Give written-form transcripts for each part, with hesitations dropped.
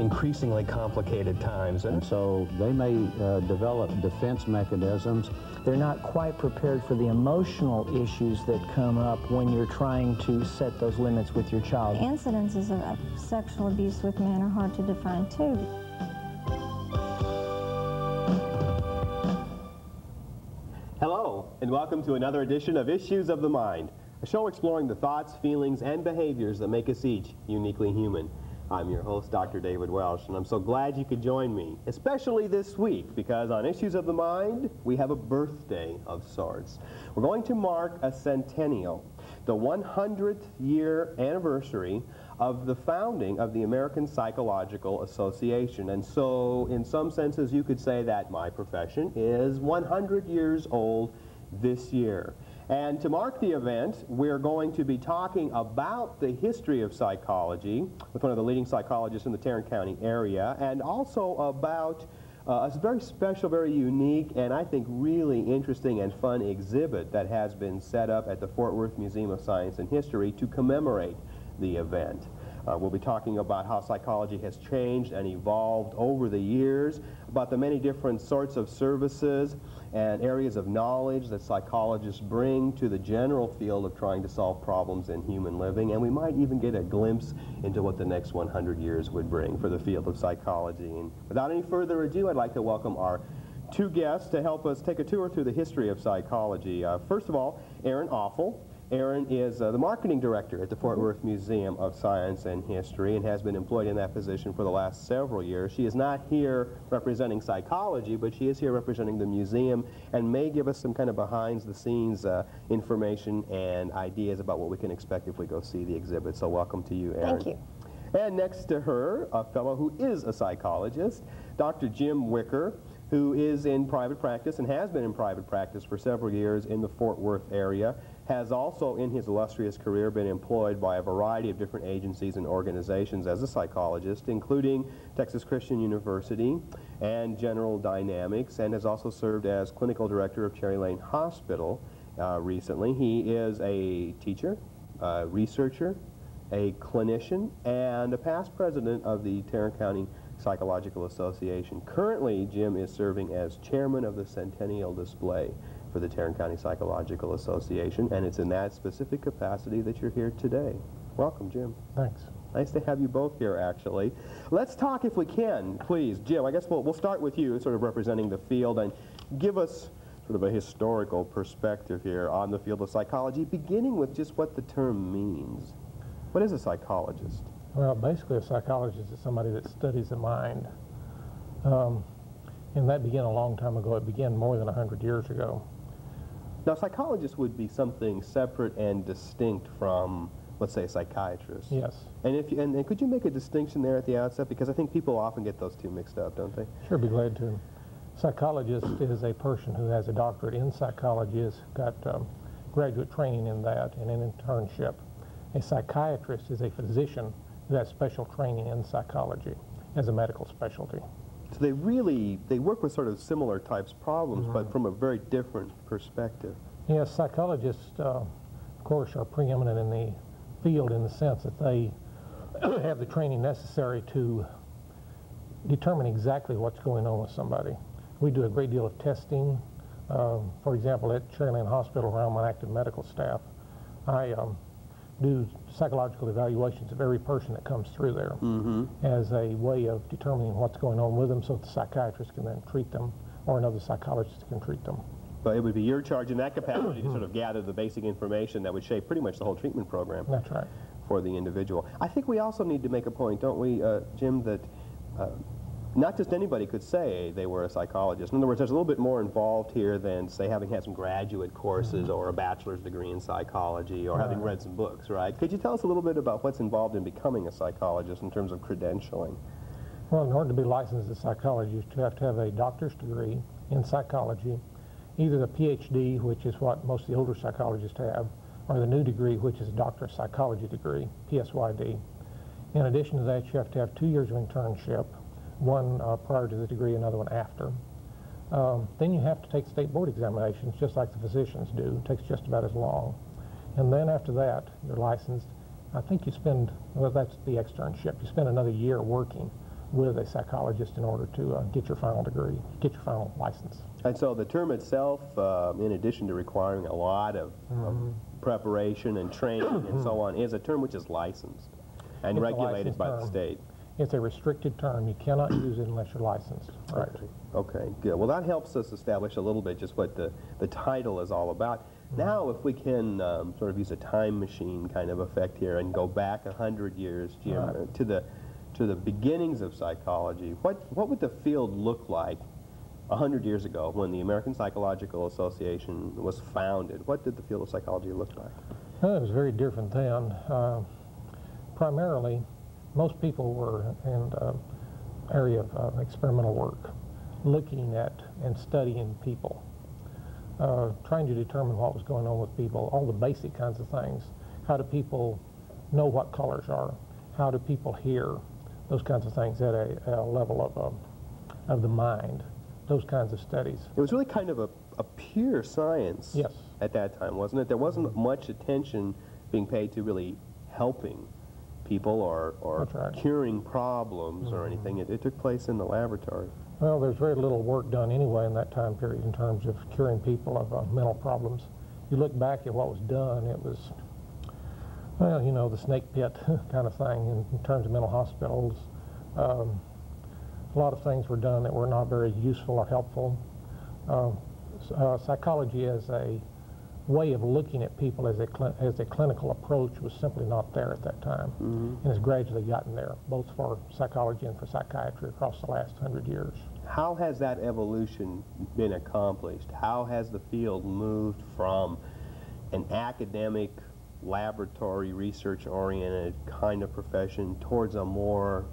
increasingly complicated times. And so they may develop defense mechanisms. They're not quite prepared for the emotional issues that come up when you're trying to set those limits with your child. Incidences of sexual abuse with men are hard to define too. Hello, and welcome to another edition of Issues of the Mind, a show exploring the thoughts, feelings, and behaviors that make us each uniquely human. I'm your host, Dr. David Welsh, and I'm so glad you could join me, especially this week, because on Issues of the Mind, we have a birthday of sorts. We're going to mark a centennial, the 100th year anniversary of the founding of the American Psychological Association. And so, in some senses, you could say that my profession is 100 years old this year. And to mark the event, we're going to be talking about the history of psychology with one of the leading psychologists in the Tarrant County area, and also about a very special, very unique, and I think really interesting and fun exhibit that has been set up at the Fort Worth Museum of Science and History to commemorate the event. We'll be talking about how psychology has changed and evolved over the years, about the many different sorts of services and areas of knowledge that psychologists bring to the general field of trying to solve problems in human living, and we might even get a glimpse into what the next 100 years would bring for the field of psychology. And without any further ado, I'd like to welcome our two guests to help us take a tour through the history of psychology. First of all, Erin Offel. Erin is the marketing director at the Fort Worth Museum of Science and History and has been employed in that position for the last several years. She is not here representing psychology, but she is here representing the museum and may give us some kind of behind-the-scenes information and ideas about what we can expect if we go see the exhibit. So welcome to you, Erin. Thank you. And next to her, a fellow who is a psychologist, Dr. Jim Wicker, who is in private practice and has been in private practice for several years in the Fort Worth area, has also in his illustrious career been employed by a variety of different agencies and organizations as a psychologist, including Texas Christian University and General Dynamics, and has also served as clinical director of Cherry Lane Hospital recently. He is a teacher, a researcher, a clinician, and a past president of the Tarrant County Psychological Association. Currently, Jim is serving as chairman of the Centennial Display for the Tarrant County Psychological Association, and it's in that specific capacity that you're here today. Welcome, Jim. Thanks. Nice to have you both here, actually. Let's talk, if we can, please. Jim, I guess we'll start with you, sort of representing the field, and give us sort of a historical perspective here on the field of psychology, beginning with just what the term means. What is a psychologist? Well, basically a psychologist is somebody that studies the mind. And that began a long time ago. It began more than 100 years ago. Now, psychologists would be something separate and distinct from, let's say, a psychiatrist. Yes. And could you make a distinction there at the outset? Because I think people often get those two mixed up, don't they? Sure, be glad to. Psychologist is a person who has a doctorate in psychology, has got graduate training in that and an internship. A psychiatrist is a physician who has special training in psychology as a medical specialty. So they work with sort of similar types of problems, but from a very different perspective. Yes, psychologists, of course, are preeminent in the field in the sense that they have the training necessary to determine exactly what's going on with somebody. We do a great deal of testing. For example, at Cherry Lane Hospital, where I'm on active medical staff, I do psychological evaluations of every person that comes through there as a way of determining what's going on with them so that the psychiatrist can then treat them or another psychologist can treat them. But it would be your charge in that capacity to sort of gather the basic information that would shape pretty much the whole treatment program. That's right. For the individual. I think we also need to make a point, don't we, Jim, that not just anybody could say they were a psychologist. In other words, there's a little bit more involved here than, say, having had some graduate courses or a bachelor's degree in psychology or having read some books, right? Could you tell us a little bit about what's involved in becoming a psychologist in terms of credentialing? Well, in order to be licensed as a psychologist, you have to have a doctor's degree in psychology, either the PhD, which is what most of the older psychologists have, or the new degree, which is a Doctor of Psychology degree, PSYD. In addition to that, you have to have 2 years of internship, one prior to the degree, another one after. Then you have to take state board examinations, just like the physicians do. It takes just about as long. And then after that, you're licensed. I think you spend, well, that's the externship. You spend another year working with a psychologist in order to get your final degree, get your final license. And so the term itself, in addition to requiring a lot of preparation and training and so on, is a term which is licensed and It's a regulated licensed by the term. state. It's a restricted term. You cannot use it unless you're licensed. Right. Okay, good. Well, that helps us establish a little bit just what the title is all about. Now, if we can sort of use a time machine kind of effect here and go back 100 years, Jim, to the beginnings of psychology, what would the field look like 100 years ago when the American Psychological Association was founded? What did the field of psychology look like? Well, it was very different then. Primarily, most people were in the area of experimental work, looking at and studying people, trying to determine what was going on with people, all the basic kinds of things. How do people know what colors are? How do people hear? Those kinds of things at a level of the mind, those kinds of studies. It was really kind of a pure science Yes. at that time, wasn't it? There wasn't much attention being paid to really helping people or That's right. curing problems or anything. It took place in the laboratory. Well, there's very little work done anyway in that time period in terms of curing people of mental problems. You look back at what was done, it was, well, you know, the snake pit kind of thing in terms of mental hospitals. A lot of things were done that were not very useful or helpful. Psychology as a way of looking at people as a clinical approach was simply not there at that time, and has gradually gotten there, both for psychology and for psychiatry across the last 100 years. How has that evolution been accomplished? How has the field moved from an academic, laboratory, research-oriented kind of profession towards a more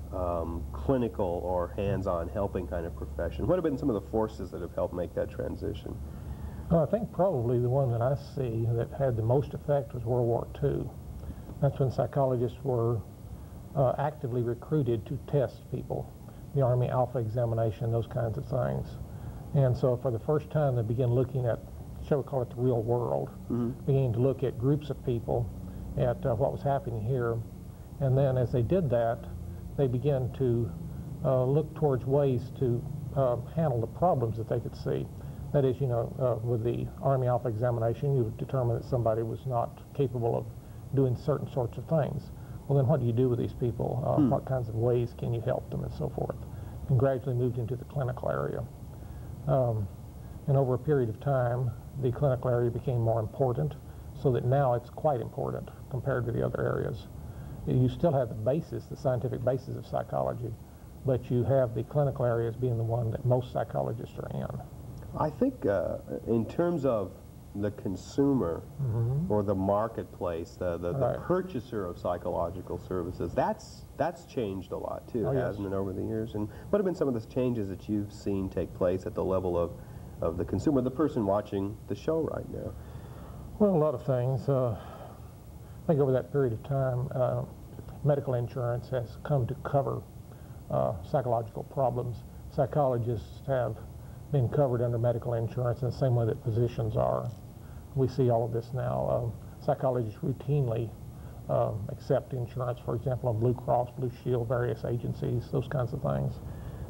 clinical or hands-on helping kind of profession? What have been some of the forces that have helped make that transition? Well, I think probably the one that I see that had the most effect was World War II. That's when psychologists were actively recruited to test people, the Army Alpha examination, those kinds of things. And so for the first time they began looking at, shall we call it the real world, beginning to look at groups of people, at what was happening here. And then as they did that, they began to look towards ways to handle the problems that they could see. That is, you know, with the Army Alpha examination, you would determine that somebody was not capable of doing certain sorts of things. Well, then what do you do with these people? What kinds of ways can you help them and so forth? And gradually moved into the clinical area. And over a period of time, the clinical area became more important, so that now it's quite important compared to the other areas. You still have the basis, the scientific basis of psychology, but you have the clinical areas being the one that most psychologists are in. I think in terms of the consumer or the marketplace, the Right. purchaser of psychological services, that's changed a lot too, Oh, yes. hasn't it, over the years? And what have been some of the changes that you've seen take place at the level of the consumer, the person watching the show right now? Well, a lot of things. I think over that period of time, medical insurance has come to cover psychological problems. Psychologists have been covered under medical insurance in the same way that physicians are. We see all of this now. Psychologists routinely accept insurance, for example, on Blue Cross, Blue Shield, various agencies, those kinds of things.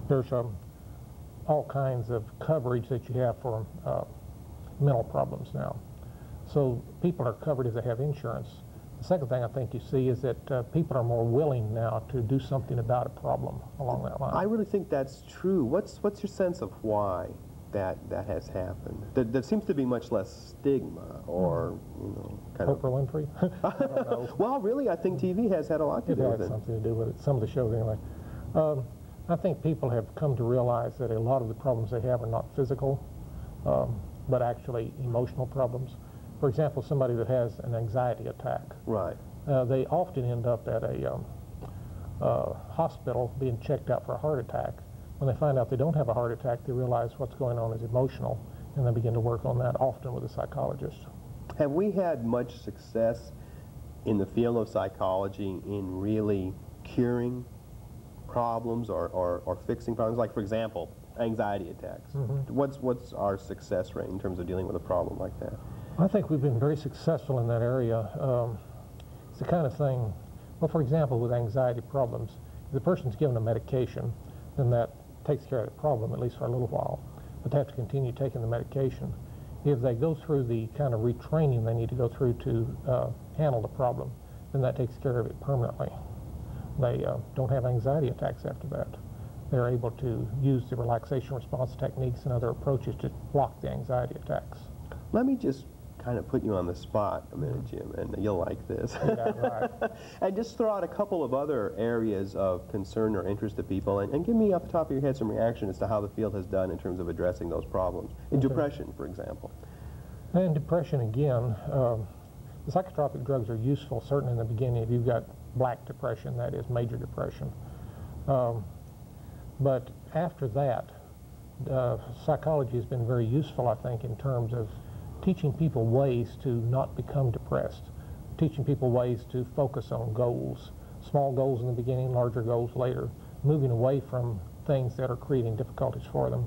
There's all kinds of coverage that you have for mental problems now. So people are covered if they have insurance. The second thing I think you see is that people are more willing now to do something about a problem along that line. I really think that's true. What's your sense of why that has happened? There seems to be much less stigma, or kind of. Oprah Winfrey? I don't know. Well, really, I think TV has had a lot to It do with has it. something to do with it. Some of the shows anyway. I think people have come to realize that a lot of the problems they have are not physical, but actually emotional problems. For example, somebody that has an anxiety attack, Right. they often end up at a hospital being checked out for a heart attack. When they find out they don't have a heart attack, they realize what's going on is emotional, and they begin to work on that, often with a psychologist. Have we had much success in the field of psychology in really curing problems or fixing problems? Like, for example, anxiety attacks. What's our success rate in terms of dealing with a problem like that? I think we've been very successful in that area. It's the kind of thing, well, for example, with anxiety problems, If the person's given a medication, then that takes care of the problem, at least for a little while. But they have to continue taking the medication. If they go through the kind of retraining they need to go through to handle the problem, then that takes care of it permanently. They don't have anxiety attacks after that. They're able to use the relaxation response techniques and other approaches to block the anxiety attacks. Let me just kind of put you on the spot a minute, Jim, and you'll like this. Yeah, right. And just throw out a couple of other areas of concern or interest to people, and give me off the top of your head some reaction as to how the field has done in terms of addressing those problems. In depression, for example. And depression, again, the psychotropic drugs are useful, certainly in the beginning, if you've got black depression, that is major depression. But after that, psychology has been very useful, I think, in terms of teaching people ways to not become depressed, teaching people ways to focus on goals, small goals in the beginning, larger goals later, moving away from things that are creating difficulties for them,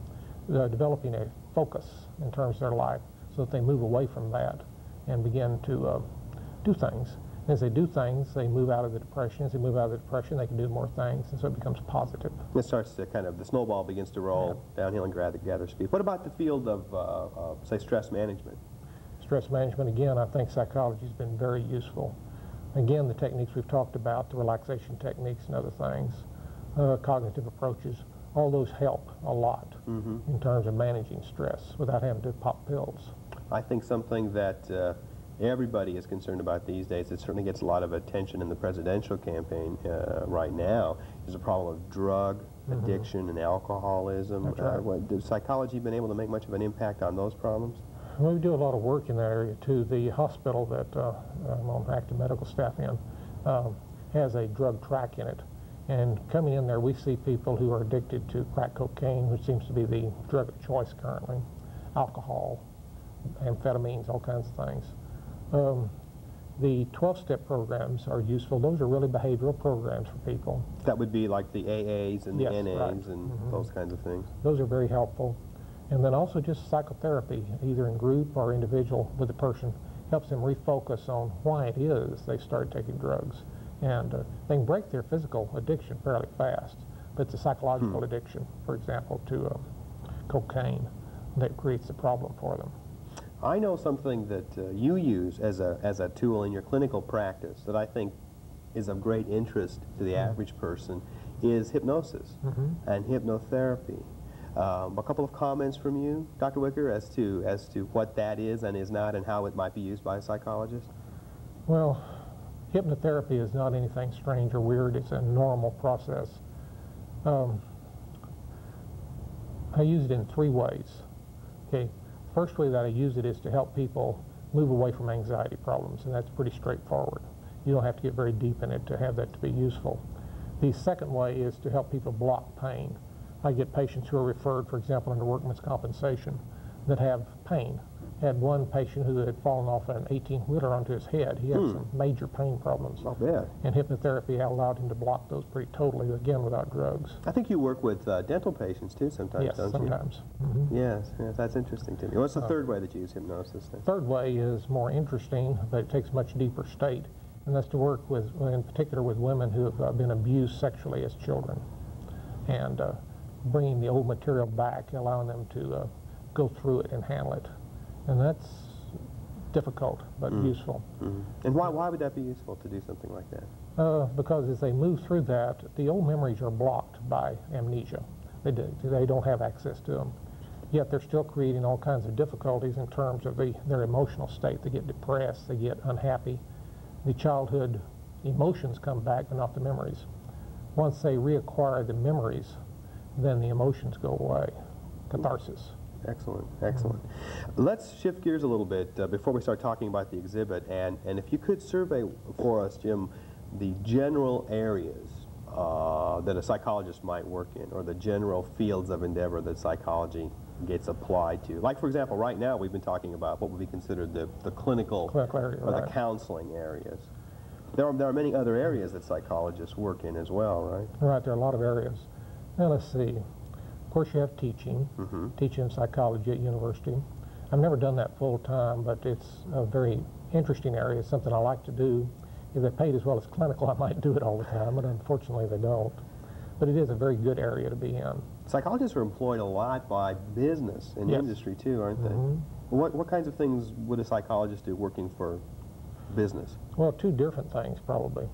developing a focus in terms of their life so that they move away from that and begin to do things. And as they do things, they move out of the depression. As they move out of the depression, they can do more things, and so it becomes positive. It starts to kind of, the snowball begins to roll downhill and gather speed. What about the field of, say, stress management? Stress management, again, I think psychology has been very useful. Again, the techniques we've talked about, the relaxation techniques and other things, cognitive approaches, all those help a lot in terms of managing stress without having to pop pills. I think something that everybody is concerned about these days, it certainly gets a lot of attention in the presidential campaign right now, is the problem of drug addiction and alcoholism. That's right. Has psychology been able to make much of an impact on those problems? Well, we do a lot of work in that area too. The hospital that I'm on active medical staff in has a drug track in it. And coming in there, we see people who are addicted to crack cocaine, which seems to be the drug of choice currently, alcohol, amphetamines, all kinds of things. The 12-step programs are useful. Those are really behavioral programs for people. That would be like the AAs and the Yes, NAs right. and those kinds of things. Those are very helpful. And then also just psychotherapy, either in group or individual with a person, helps them refocus on why it is they started taking drugs. And they can break their physical addiction fairly fast, but it's a psychological addiction, for example, to cocaine that creates the problem for them. I know something that you use as a tool in your clinical practice that I think is of great interest to the average person is hypnosis and hypnotherapy. A couple of comments from you, Dr. Wicker, as to what that is and is not and how it might be used by a psychologist? Well, hypnotherapy is not anything strange or weird. It's a normal process. I use it in 3 ways. Okay, first way that I use it is to help people move away from anxiety problems, and that's pretty straightforward. You don't have to get very deep in it to have that to be useful. The second way is to help people block pain. I get patients who are referred, for example, under workman's compensation that have pain. I had one patient who had fallen off an 18-wheeler onto his head. He had some major pain problems. Not bad. And hypnotherapy allowed him to block those pretty totally, again, without drugs. I think you work with dental patients too sometimes, Yes, don't sometimes. you? Yes, that's interesting to me. What's the third way that you use hypnosis then? Third way is more interesting, but it takes a much deeper state, and that's to work with, in particular, with women who have been abused sexually as children, and bringing the old material back, allowing them to go through it and handle it. And that's difficult, but useful. And why would that be useful to do something like that? Because as they move through that, the old memories are blocked by amnesia. They don't have access to them. Yet they're still creating all kinds of difficulties in terms of their emotional state. They get depressed, they get unhappy. The childhood emotions come back, but not the memories. Once they reacquire the memories, then the emotions go away. Catharsis. Excellent, excellent. Let's shift gears a little bit before we start talking about the exhibit, and if you could survey for us, Jim, the general areas that a psychologist might work in, or the general fields of endeavor that psychology gets applied to. Like, for example, right now we've been talking about what would be considered the clinical area, or right. the counseling areas. There are many other areas that psychologists work in as well, right? Right, there are a lot of areas. Now let's see. Of course, you have teaching, teaching psychology at university. I've never done that full time, but it's a very interesting area. It's something I like to do. If they paid as well as clinical, I might do it all the time, but unfortunately they don't. but it is a very good area to be in. Psychologists are employed a lot by business and Yes. industry too, aren't they? What kinds of things would a psychologist do working for business? Well, two different things probably.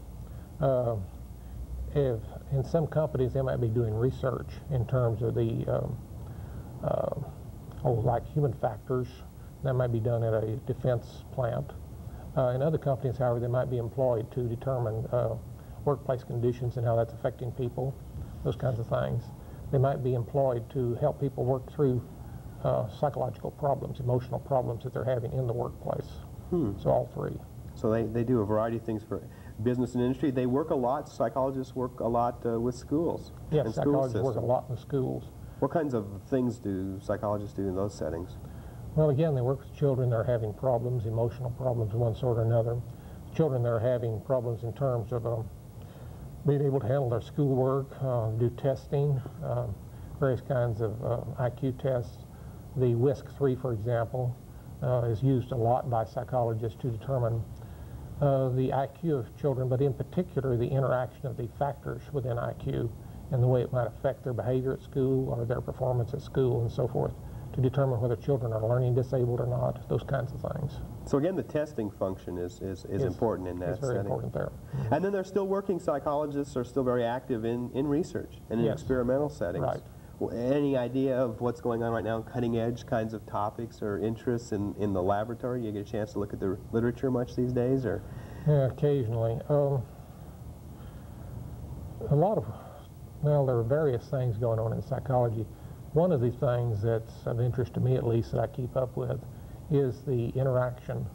If in some companies they might be doing research in terms of the like human factors. That might be done at a defense plant. In other companies, however, they might be employed to determine workplace conditions and how that's affecting people, those kinds of things. They might be employed to help people work through psychological problems, emotional problems that they're having in the workplace. So all three. So they do a variety of things for business and industry. They work a lot, psychologists work a lot with schools. Yes, and school psychologists work a systems. lot in the schools. What kinds of things do psychologists do in those settings? Well, again, they work with children that are having problems, emotional problems of one sort or another. Children that are having problems in terms of being able to handle their schoolwork, do testing, various kinds of IQ tests. The WISC-3, for example, is used a lot by psychologists to determine the IQ of children, but in particular the interaction of the factors within IQ and the way it might affect their behavior at school or their performance at school and so forth, to determine whether children are learning disabled or not, those kinds of things. So again, the testing function is important in that It's very setting. important there. And then they're still working, psychologists are still very active in research and in Yes. experimental settings. Right. Any idea of what's going on right now, cutting edge kinds of topics or interests in the laboratory? You get a chance to look at the literature much these days, or? Yeah, occasionally. A lot of, well, there are various things going on in psychology. One of the things that's of interest to me, at least, that I keep up with is the interaction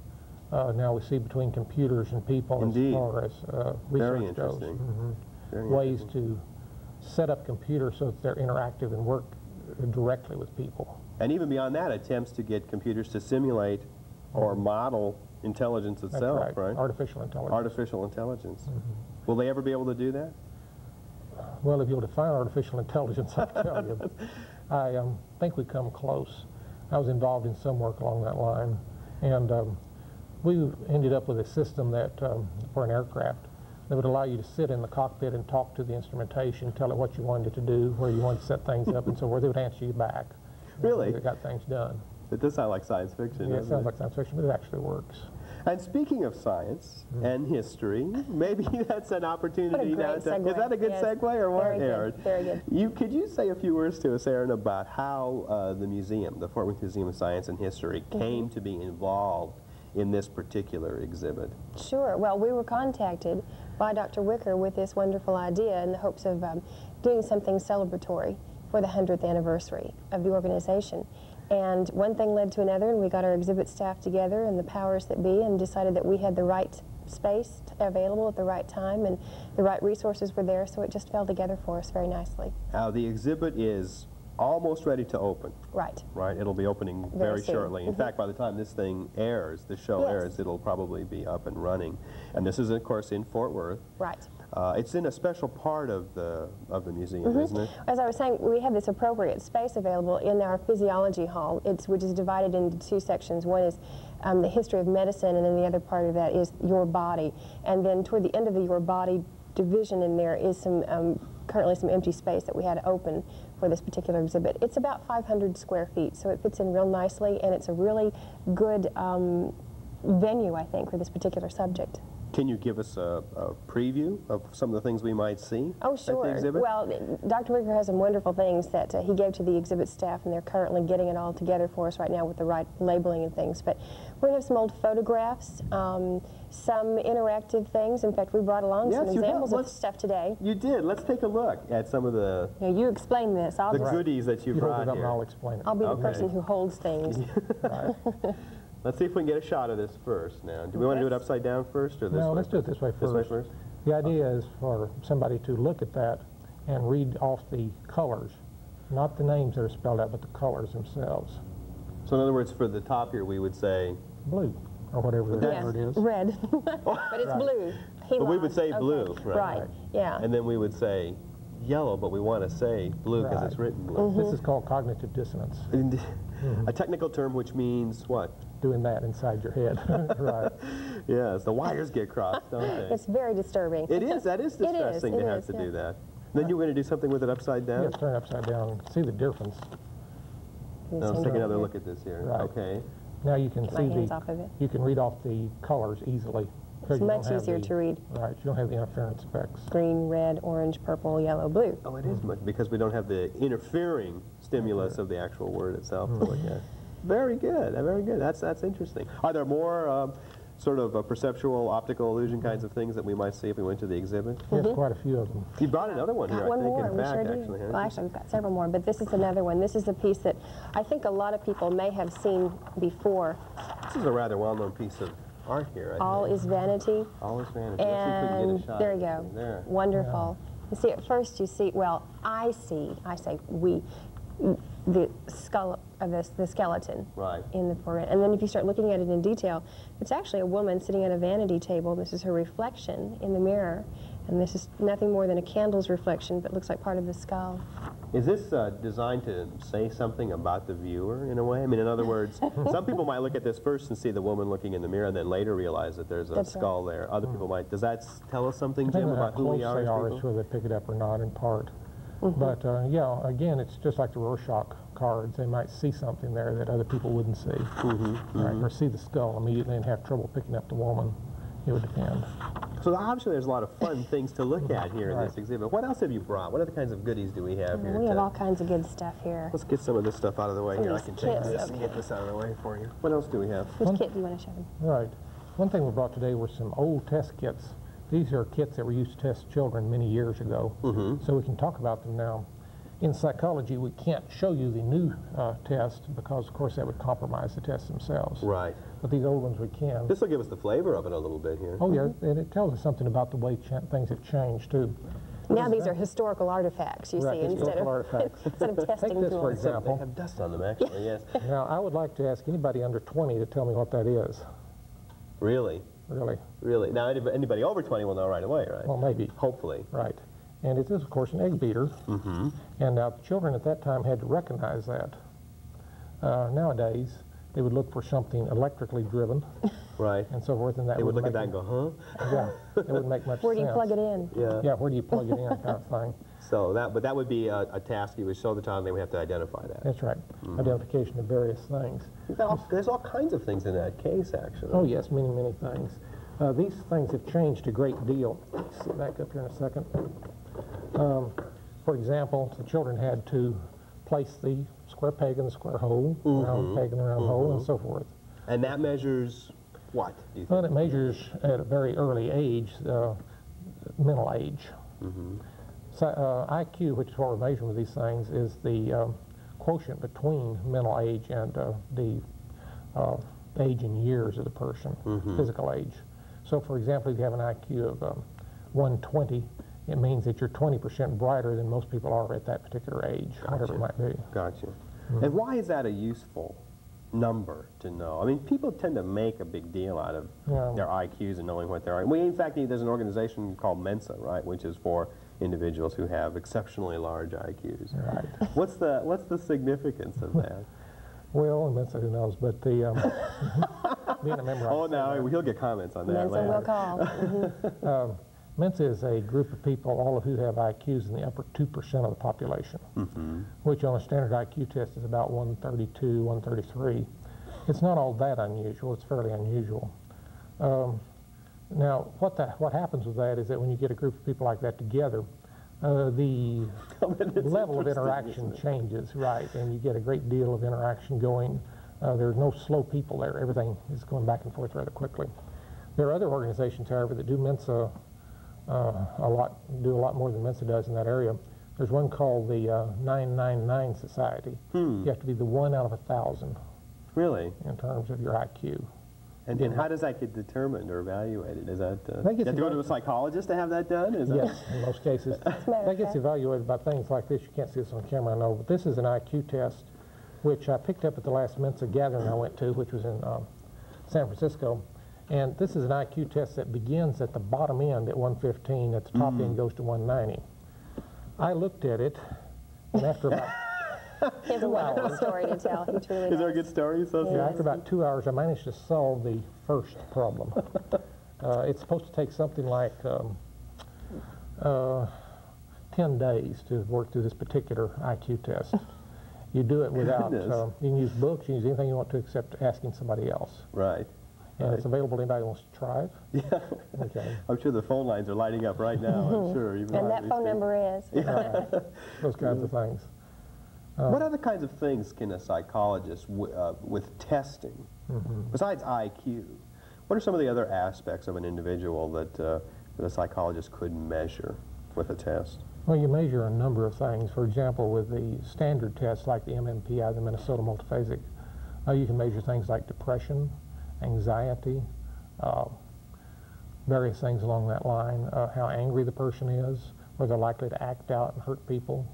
now we see between computers and people. Indeed. As far as Very research goes. interesting. Very Ways interesting. to set up computers so that they're interactive and work directly with people. And even beyond that, attempts to get computers to simulate or model intelligence That's itself, right? Artificial intelligence. Artificial intelligence. Will they ever be able to do that? Well, if you'll define artificial intelligence, I'll tell you. I think we come close. I was involved in some work along that line, and we ended up with a system that, for an aircraft, that would allow you to sit in the cockpit and talk to the instrumentation, tell it what you wanted it to do, where you wanted to set things up, and so forth. It would answer you back. Really? It got things done. It does sound like science fiction, Yeah, it doesn't sounds like science fiction, but it actually works. And speaking of science and history, maybe that's an opportunity now. What a great segue. Is that a good Yes. segue or what, Very good, Aaron? very good. Could you say a few words to us, Aaron, about how the museum, the Fort Worth Museum of Science and History, came to be involved in this particular exhibit? Sure. Well, we were contacted by Dr. Wicker with this wonderful idea in the hopes of doing something celebratory for the 100th anniversary of the organization. And one thing led to another, and we got our exhibit staff together and the powers that be and decided that we had the right space available at the right time and the right resources were there, so it just fell together for us very nicely. Now, the exhibit is almost ready to open, Right. right? It'll be opening Very very soon. shortly. In fact, by the time this thing airs, the show Yes. airs, it'll probably be up and running. And this is, of course, in Fort Worth. Right. It's in a special part of the museum, isn't it? As I was saying, we have this appropriate space available in our physiology hall, which is divided into two sections. One is the history of medicine, and then the other part of that is your body. And then toward the end of the your body division in there is some currently some empty space that we had open for this particular exhibit. It's about 500 square feet, so it fits in real nicely, and it's a really good venue, I think, for this particular subject. Can you give us a preview of some of the things we might see Oh, at the sure. exhibit? Well, Dr. Wicker has some wonderful things that he gave to the exhibit staff, and they're currently getting it all together for us right now with the right labeling and things. But we're going to have some old photographs, some interactive things. In fact, we brought along some Yes, you have. examples of Let's- stuff today. You did. Let's take a look at some of the Now, you explain this. I'll goodies that you You hold brought it up and here. I'll explain it. I'll be the Okay. person who holds things. Right. Let's see if we can get a shot of this first now. Do we want to do it upside down first or this way? No, let's do it this way This way first. first? The idea is for somebody to look at that and read off the colors, not the names that are spelled out, but the colors themselves. So in other words, for the top here, we would say, Blue, or whatever the Yeah, word is. red. But it's Right. blue. but we would lost. say Okay. blue, right? Right, yeah. And then we would say yellow, but we want to say blue because Right. it's written blue. This is called cognitive dissonance, And a technical term which means what? doing that inside your head. Right. Yes, the wires get crossed, don't they? It's very disturbing. It is. That is It is, distressing it to have is, to yeah. do that. Then you were going to do something with it upside down? Yes, turn it upside down. See the difference. Now, let's take another look at this here. Right. Okay. Now you can Get see my hands off of it. you can read off the colors easily. It's much easier to read. Right, you don't have the interference effects. Green, red, orange, purple, yellow, blue. Oh, it is much, because we don't have the interfering stimulus of the actual word itself to look at. Very good, very good. That's interesting. Are there more sort of perceptual, optical illusion kinds of things that we might see if we went to the exhibit? Yes, quite a few of them. You brought another one here, I One think, more, in we fact, sure do. actually. Well, actually, we've got several more, but this is another one. This is a piece that I think a lot of people may have seen before. This is a rather well-known piece of art here, I All think. is vanity. All is vanity. Let's see if we can get a And shot there of you this go. thing there. Wonderful. You see, at first you see, well, I say we, the skull of the skeleton Right. in the forehead. And then if you start looking at it in detail, it's actually a woman sitting at a vanity table. This is her reflection in the mirror. And this is nothing more than a candle's reflection, but looks like part of the skull. Is this designed to say something about the viewer in a way? I mean, in other words, some people might look at this first and see the woman looking in the mirror and then later realize that there's a That's skull there. Other people might. Does that tell us something, Depending Jim, on how about who close we are they as are as people? whether they pick it up or not in part. But yeah, again, it's just like the Rorschach cards. They might see something there that other people wouldn't see. Right? Or see the skull immediately and have trouble picking up the woman. It would depend. So obviously there's a lot of fun things to look at here in Right. this exhibit. What else have you brought? What other kinds of goodies do we have here? We have all kinds of good stuff here. Let's get some of this stuff out of the way Some here. of I can these take kits, this and okay. get this out of the way for you. What else do we have? Which kit do you want to show them? Right. One thing we brought today were some old test kits. These are kits that were used to test children many years ago. So we can talk about them now. In psychology, we can't show you the new test because, of course, that would compromise the tests themselves. Right. But these old ones we can. This will give us the flavor of it a little bit here. Oh, yeah, and it tells us something about the way things have changed, too. Now these are historical artifacts, you Right, see, instead historical of, artifacts. instead of testing Take this, for tools. example. They have dust on them, actually, yes. Now, I would like to ask anybody under 20 to tell me what that is, Really? really. Really? Now, anybody over 20 will know right away, right? Well, maybe. Hopefully. Right. And it is, of course, an egg beater. And now the children at that time had to recognize that. Nowadays, they would look for something electrically driven Right. and so forth, and that They would look at make that and go, huh? Yeah, it wouldn't make much Where sense. do you plug it in? Yeah. Yeah, where do you plug it in, kind of thing. So but that would be a task you would show the child. They would have to identify that. That's right. Identification of various things. There's all kinds of things in that case, actually. Oh, yes, many, many things. These things have changed a great deal. Let's sit back up here in a second. For example, the children had to place the square peg in the square hole, round peg in the round hole, and so forth. And that measures what, do you think? Well, it measures at a very early age, mental age. So, IQ, which is what we're measuring with these things, is the quotient between mental age and the age in years of the person, physical age. So, for example, if you have an IQ of 120, it means that you're 20% brighter than most people are at that particular age, whatever it might be. Gotcha. And why is that a useful number to know? I mean, people tend to make a big deal out of their IQs and knowing what they are. In fact, there's an organization called Mensa, right, which is for individuals who have exceptionally large IQs. Right. What's the significance of that? Well, and Mensa, who knows, but the being a member. Oh, no, he'll get comments on that Mensa later. will call. Mensa is a group of people, all of who have IQs in the upper 2% of the population, which on a standard IQ test is about 132, 133. It's not all that unusual. It's fairly unusual. Now, what happens with that is that when you get a group of people like that together, the level of interaction changes, right, and you get a great deal of interaction going. There's no slow people there. Everything is going back and forth rather quickly. There are other organizations, however, that do Mensa do a lot more than Mensa does in that area. There's one called the 999 Society. You have to be the 1 out of 1,000 Really? in terms of your IQ. And how does that get determined or evaluated? Is that, That you gets have to go to a psychologist to have that done? Is Yes, in most cases. That gets evaluated by things like this. You can't see this on camera, I know, but this is an IQ test, which I picked up at the last Mensa gathering I went to, which was in San Francisco. And this is an IQ test that begins at the bottom end at 115, at the top end goes to 190. I looked at it, and after about He has a wonderful story to tell. He truly Is there a does. good story associated? after about 2 hours, I managed to solve the first problem. It's supposed to take something like 10 days to work through this particular IQ test. You do it without, you can use books, you can use anything you want to except asking somebody else. Right. And it's available to anybody who wants to try it. Yeah. Okay. I'm sure the phone lines are lighting up right now, I'm sure. Even And that phone number is. Those kinds of things. What other kinds of things can a psychologist, with testing, besides IQ, what are some of the other aspects of an individual that a psychologist could measure with a test? Well, you measure a number of things. For example, with the standard tests like the MMPI, the Minnesota Multiphasic, you can measure things like depression, anxiety, various things along that line, how angry the person is, whether they're likely to act out and hurt people,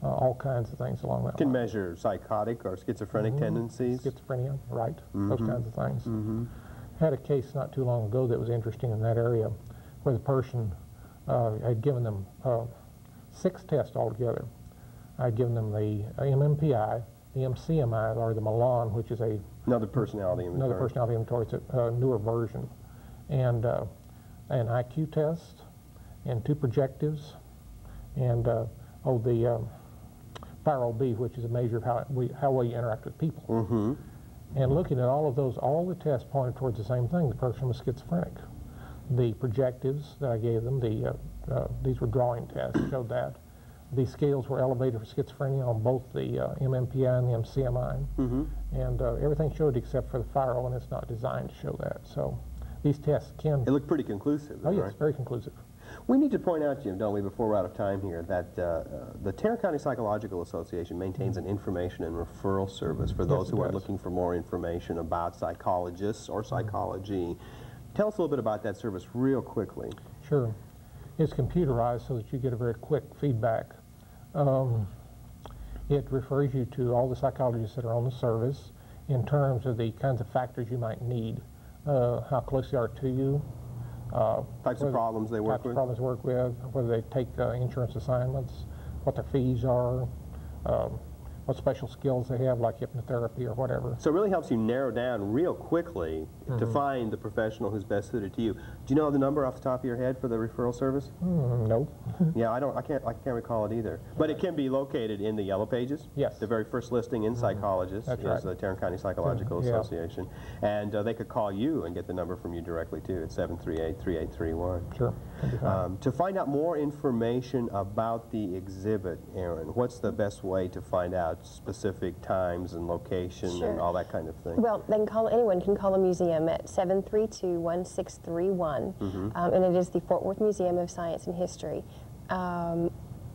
all kinds of things along that line. Can measure psychotic or schizophrenic tendencies? Schizophrenia, right, those kinds of things. Had a case not too long ago that was interesting in that area where the person had given them 6 tests altogether. I'd given them the MMPI, the MCMI, or the Milan, which is another personality inventory. Another personality inventory. It's a newer version. And an IQ test, and 2 projectives, and the FIRO-B, which is a measure of how well you interact with people. And looking at all of those, all the tests pointed towards the same thing. The person was schizophrenic. The projectives that I gave them, these were drawing tests, showed that. The scales were elevated for schizophrenia on both the MMPI and the MCMI. And everything showed except for the FIRO, and it's not designed to show that. So these tests can... They look pretty conclusive, Oh, yes, right? very conclusive. We need to point out, Jim, don't we, before we're out of time here, that the Tarrant County Psychological Association maintains an information and referral service for those who are looking for more information about psychologists or psychology. Tell us a little bit about that service real quickly. Sure. It's computerized so that you get a very quick feedback. It refers you to all the psychologists that are on the service in terms of the kinds of factors you might need, how close they are to you, types of problems they work with, whether they take insurance assignments, what their fees are, what special skills they have, like hypnotherapy or whatever. So it really helps you narrow down real quickly to find the professional who's best suited to you. Do you know the number off the top of your head for the referral service? No. Yeah, I can't recall it either. But it can be located in the Yellow Pages. Yes. The very first listing in Psychologists is the Tarrant County Psychological Association. And they could call you and get the number from you directly too at 738-3831. Sure. To find out more information about the exhibit, Aaron, what's the best way to find out specific times and location and all that kind of thing? Well, anyone can call the museum at 732-1631, and it is the Fort Worth Museum of Science and History.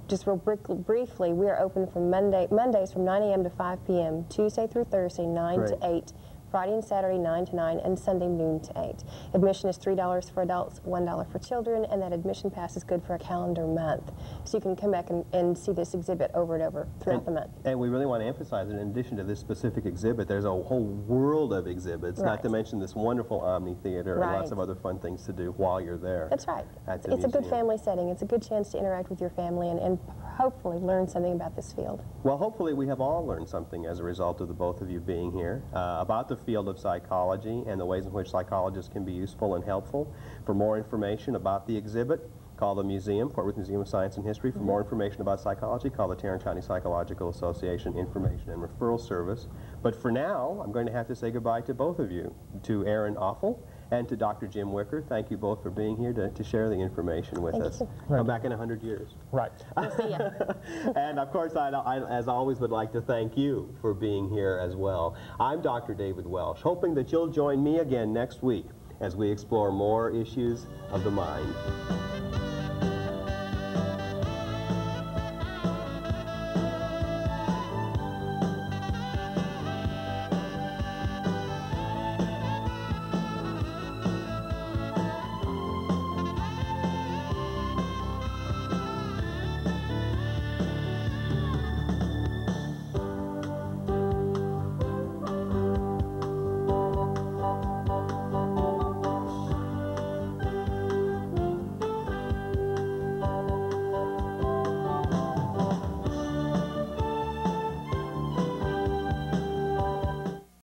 Just real briefly, we are open from Mondays from 9 a.m. to 5 p.m., Tuesday through Thursday, 9 to 8, Friday and Saturday, 9 to 9, and Sunday, noon to 8. Admission is $3 for adults, $1 for children, and that admission pass is good for a calendar month. So you can come back and see this exhibit over and over throughout the month. And we really want to emphasize that in addition to this specific exhibit, there's a whole world of exhibits, not to mention this wonderful Omni Theater and lots of other fun things to do while you're there. That's right. It's a good family setting. It's a good chance to interact with your family and hopefully learn something about this field. Well, hopefully we have all learned something as a result of the both of you being here about the field of psychology and the ways in which psychologists can be useful and helpful. For more information about the exhibit, call the museum, Fort Worth Museum of Science and History. For more information about psychology, call the Tarrant County Psychological Association Information and Referral Service. But for now, I'm going to have to say goodbye to both of you, to Aaron Offel and to Dr. Jim Wicker. Thank you both for being here to share the information with us. Come back in 100 years. Right. We'll see ya. And of course, I, as always, would like to thank you for being here as well. I'm Dr. David Welsh, hoping that you'll join me again next week as we explore more issues of the mind.